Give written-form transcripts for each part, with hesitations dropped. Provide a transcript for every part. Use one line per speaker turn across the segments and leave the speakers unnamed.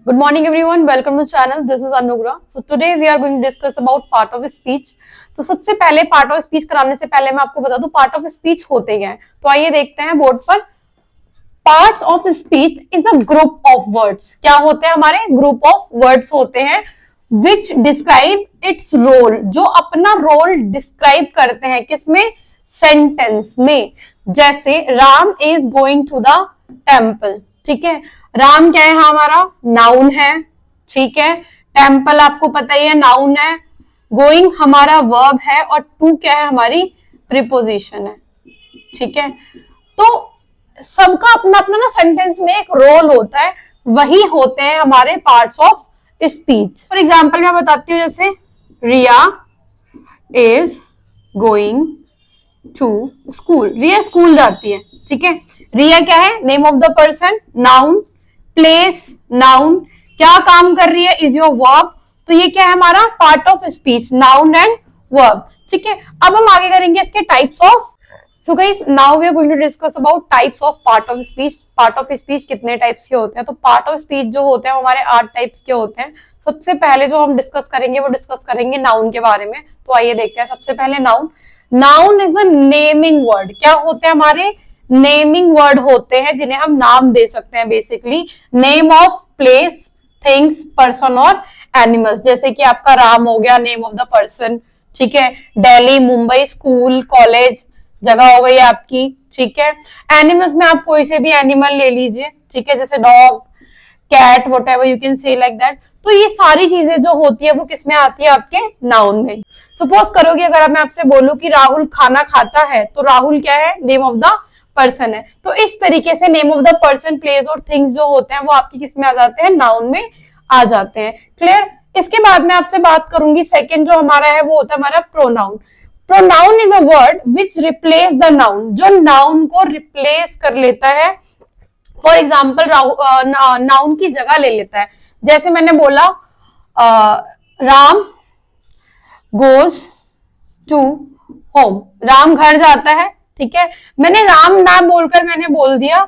Good morning everyone, welcome to channel. This is Anugrah. So today we are going to discuss about part of speech. तो सबसे पहले part of speech कराने से पहले मैं आपको बता दूं पार्ट ऑफ स्पीच होते क्या है। तो आइए देखते हैं बोर्ड पर। Parts of speech is a group of words. क्या होते हैं हमारे? ग्रुप ऑफ वर्ड्स होते हैं विच डिस्क्राइब इट्स रोल, जो अपना रोल डिस्क्राइब करते हैं किसमें? सेंटेंस में। जैसे Ram is going to the temple. ठीक है, राम क्या है? हमारा नाउन है। ठीक है, टेम्पल आपको पता ही है नाउन है, गोइंग हमारा वर्ब है और टू क्या है? हमारी प्रीपोजिशन है। ठीक है, तो सबका अपना अपना ना सेंटेंस में एक रोल होता है, वही होते हैं हमारे parts of speech. For example मैं बताती हूँ, जैसे Riya is going to school. Riya school जाती है। ठीक है, रिया क्या है? Name of the person, noun, place noun, क्या काम कर रही है? Is your verb. तो ये क्या है हमारा? Part of speech, noun and verb. ठीक है, अब हम आगे करेंगे इसके types of. So guys, now we are going to discuss about types of part of speech. Part of speech कितने टाइप्स के होते हैं? तो पार्ट ऑफ स्पीच जो होते हैं हमारे 8 टाइप्स के होते हैं। सबसे पहले जो हम डिस्कस करेंगे वो डिस्कस करेंगे नाउन के बारे में। तो आइए देखते हैं। सबसे पहले noun. Noun is a naming word. क्या होते हैं हमारे? नेमिंग वर्ड होते हैं जिन्हें हम नाम दे सकते हैं। Basically name of place, things, person और एनिमल्स। जैसे कि आपका राम हो गया नेम ऑफ द पर्सन। ठीक है, दिल्ली, मुंबई, स्कूल, कॉलेज जगह हो गई आपकी। ठीक है, एनिमल्स में आप कोई से भी एनिमल ले लीजिए। ठीक है, जैसे dog, cat, whatever you can say like that. तो ये सारी चीजें जो होती है वो किसमें आती है? आपके नाउन में। सपोज करोगे अगर मैं आपसे बोलूं कि राहुल खाना खाता है, तो राहुल क्या है? नेम ऑफ द पर्सन है। तो इस तरीके से name of the person, place और थिंग्स जो होते हैं वो आपकी किसमें आ जाते हैं? नाउन में आ जाते हैं। क्लियर? इसके बाद में आपसे बात करूंगी, सेकंड जो हमारा है वो होता है हमारा pronoun. Pronoun is a word which replace the noun, जो नाउन को रिप्लेस कर लेता है। फॉर एग्जाम्पल नाउन की जगह ले लेता है। जैसे मैंने बोला Ram goes to home, Ram घर जाता है। ठीक है, मैंने राम ना बोलकर मैंने बोल दिया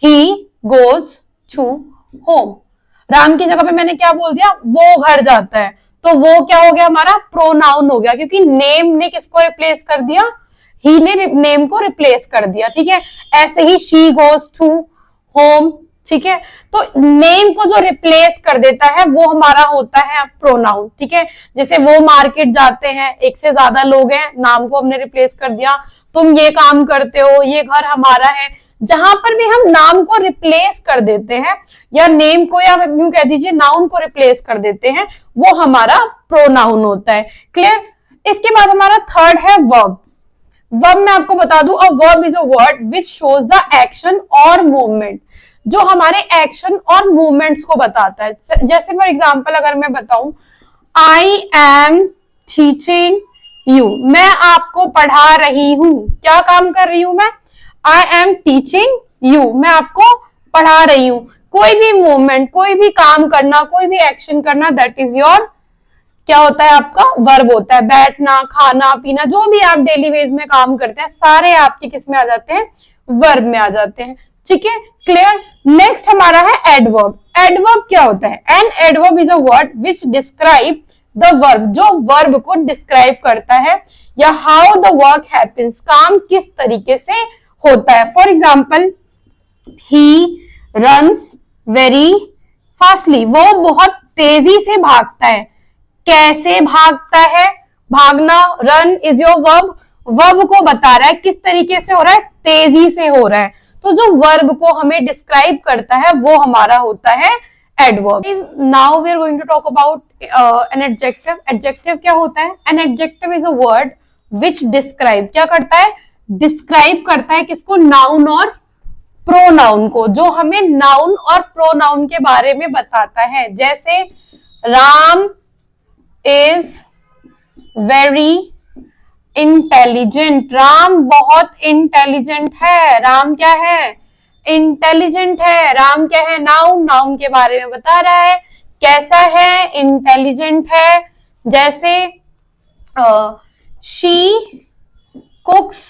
he goes to home. Ram की जगह पे मैंने क्या बोल दिया? वो घर जाता है। तो वो क्या हो गया? हमारा प्रोनाउन हो गया, क्योंकि नेम ने किसको रिप्लेस कर दिया? ही ने नेम को रिप्लेस कर दिया। ठीक है, ऐसे ही शी गोज टू होम। ठीक है, तो नेम को जो रिप्लेस कर देता है वो हमारा होता है प्रोनाउन। ठीक है, जैसे वो मार्केट जाते हैं, एक से ज्यादा लोग हैं, नाम को हमने रिप्लेस कर दिया। तुम ये काम करते हो, ये घर हमारा है। जहां पर भी हम नाम को रिप्लेस कर देते हैं या नेम को या यूं कह दीजिए नाउन को रिप्लेस कर देते हैं, वो हमारा प्रोनाउन होता है। क्लियर? इसके बाद हमारा थर्ड है वर्ब। वर्ब मैं आपको बता दूं, a verb is a word which shows the action और मूवमेंट, जो हमारे एक्शन और मूवमेंट्स को बताता है। जैसे फॉर एग्जाम्पल अगर मैं बताऊं, आई एम टीचिंग यू, मैं आपको पढ़ा रही हूं। क्या काम कर रही हूं मैं? आई एम टीचिंग यू, मैं आपको पढ़ा रही हूं। कोई भी मूवमेंट, कोई भी काम करना, कोई भी एक्शन करना, दैट इज योर क्या होता है? आपका वर्ब होता है। बैठना, खाना, पीना, जो भी आप डेली वेज में काम करते हैं, सारे आपके किस में आ जाते हैं? वर्ब में आ जाते हैं। ठीक है, क्लियर? नेक्स्ट हमारा है एडवर्ब। एडवर्ब क्या होता है? An adverb is a word which describe the verb, जो वर्ब को डिस्क्राइब करता है या हाउ द वर्क हैपेंस, काम किस तरीके से होता है। For example, he runs very fastly, वो बहुत तेजी से भागता है। कैसे भागता है? भागना, run is your verb, verb को बता रहा है किस तरीके से हो रहा है? तेजी से हो रहा है। तो जो वर्ब को हमें डिस्क्राइब करता है वो हमारा होता है adverb. Now we are going to talk about an adjective. Adjective क्या होता है? An adjective is a word which describe, क्या करता है? डिस्क्राइब करता है किसको? नाउन और प्रोनाउन को, जो हमें नाउन और प्रोनाउन के बारे में बताता है। जैसे Ram is very intelligent, Ram बहुत इंटेलिजेंट है। राम क्या है? इंटेलिजेंट है। राम क्या है? नाउन, नाउन के बारे में बता रहा है। कैसा है? इंटेलिजेंट है। जैसे शी कुक्स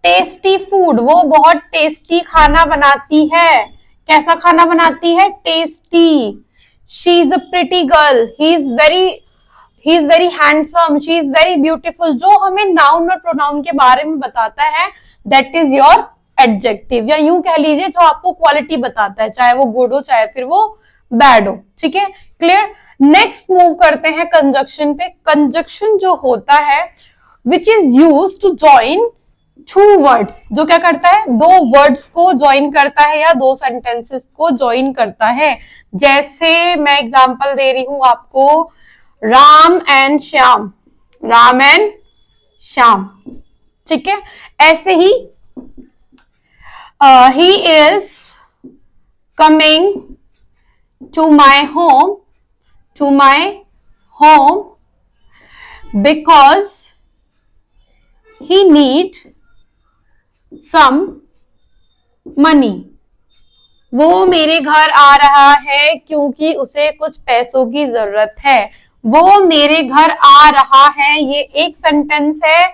टेस्टी फूड, वो बहुत टेस्टी खाना बनाती है। कैसा खाना बनाती है? Tasty. She is a pretty girl, he is very handsome, she is very beautiful. जो हमें नाउन और प्रोनाउन के बारे में बताता है दैट इज योर एडजेक्टिव, या यूं कह लीजिए जो आपको क्वालिटी बताता है, चाहे वो गुड हो चाहे फिर वो बैड हो। ठीक है, क्लियर। नेक्स्ट मूव करते हैं कंजक्शन पे। कंजक्शन जो होता है which is use to join two words, जो क्या करता है? दो वर्ड्स को ज्वाइन करता है या दो सेंटेंसेस को ज्वाइन करता है। जैसे मैं एग्जांपल दे रही हूं आपको, राम एंड श्याम, राम एंड श्याम। ठीक है, ऐसे ही he is coming to my home because he need some money। वो मेरे घर आ रहा है क्योंकि उसे कुछ पैसों की जरूरत है। वो मेरे घर आ रहा है, ये एक सेंटेंस है,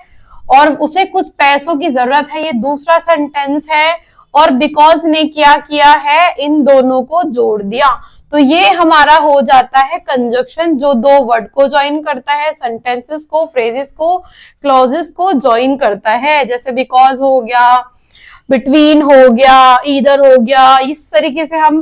और उसे कुछ पैसों की जरूरत है, ये दूसरा सेंटेंस है, और बिकॉज ने क्या किया है? इन दोनों को जोड़ दिया। तो ये हमारा हो जाता है कंजक्शन, जो दो वर्ड को ज्वाइन करता है, सेंटेंसेस को, फ्रेजेस को, क्लॉजेस को ज्वाइन करता है। जैसे बिकॉज हो गया, बिटवीन हो गया, ईदर हो गया, इस तरीके से हम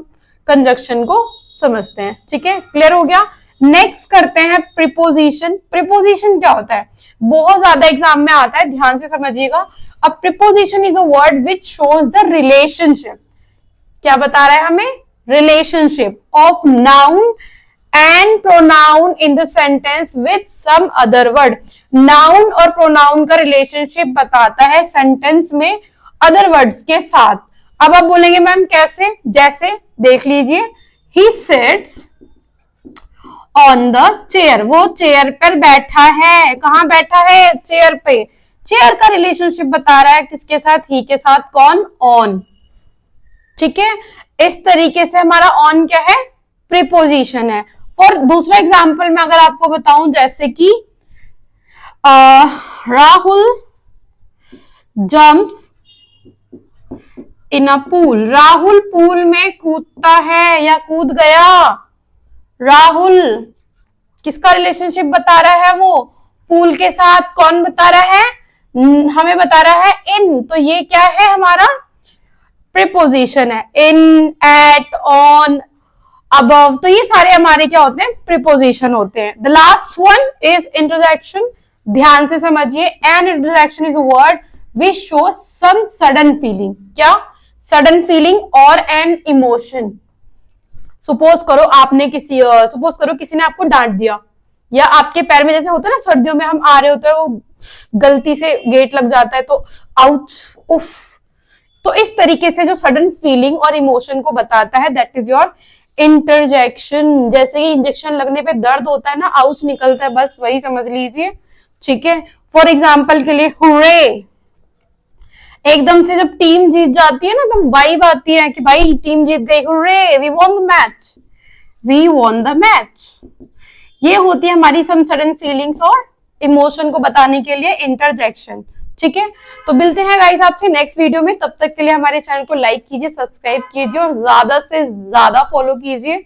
कंजक्शन को समझते हैं। ठीक है, क्लियर हो गया। नेक्स्ट करते हैं प्रीपोजिशन। प्रीपोजिशन क्या होता है? बहुत ज्यादा एग्जाम में आता है, ध्यान से समझिएगा। अब preposition is a word which shows the relationship. क्या बता रहा है हमें? Relationship of noun and pronoun in the sentence with some other word. Noun और प्रोनाउन का रिलेशनशिप बताता है सेंटेंस में अदर वर्ड्स के साथ। अब आप बोलेंगे मैम कैसे? जैसे देख लीजिए, he sits on the chair, वो चेयर पर बैठा है। कहां बैठा है? चेयर पे। चेयर का रिलेशनशिप बता रहा है किसके साथ? ही के साथ। कौन? ऑन। ठीक है, इस तरीके से हमारा ऑन क्या है? प्रीपोजिशन है। और दूसरा एग्जांपल मैं अगर आपको बताऊं, जैसे कि राहुल जंप्स इन अ पूल। राहुल पूल में कूदता है या कूद गया। राहुल किसका रिलेशनशिप बता रहा है? वो पूल के साथ। कौन बता रहा है? हमें बता रहा है इन। तो ये क्या है? हमारा प्रीपोजिशन है। इन, एट, ऑन, अबव, तो ये सारे हमारे क्या होते हैं? प्रीपोजिशन होते हैं। The last one is interjection. ध्यान से समझिए, an interjection is a word which shows some sudden feeling. क्या? सडन फीलिंग और एन इमोशन। सपोज करो किसी ने आपको डांट दिया, या आपके पैर में जैसे होता है ना, सर्दियों में हम आ रहे होते हैं, वो गलती से गेट लग जाता है तो आउच, उफ। तो इस तरीके से जो सडन फीलिंग और इमोशन को बताता है दैट इज योर इंटरजेक्शन। जैसे ही इंजेक्शन लगने पे दर्द होता है ना, आउच निकलता है, बस वही समझ लीजिए। ठीक है, फॉर एग्जाम्पल के लिए हुर्रे, एकदम से जब टीम जीत जाती है ना, तो वाइब आती है कि भाई टीम जीत गई, hurray, we won the match, we won the match. ये होती है हमारी सम सडन फीलिंग्स और इमोशन को बताने के लिए इंटरजेक्शन। ठीक है, तो मिलते हैं गाइस आपसे नेक्स्ट वीडियो में। तब तक के लिए हमारे चैनल को लाइक कीजिए, सब्सक्राइब कीजिए और ज्यादा से ज्यादा फॉलो कीजिए,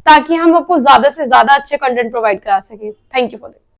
ताकि हम आपको ज्यादा से ज्यादा अच्छे कंटेंट प्रोवाइड करा सके। Thank you for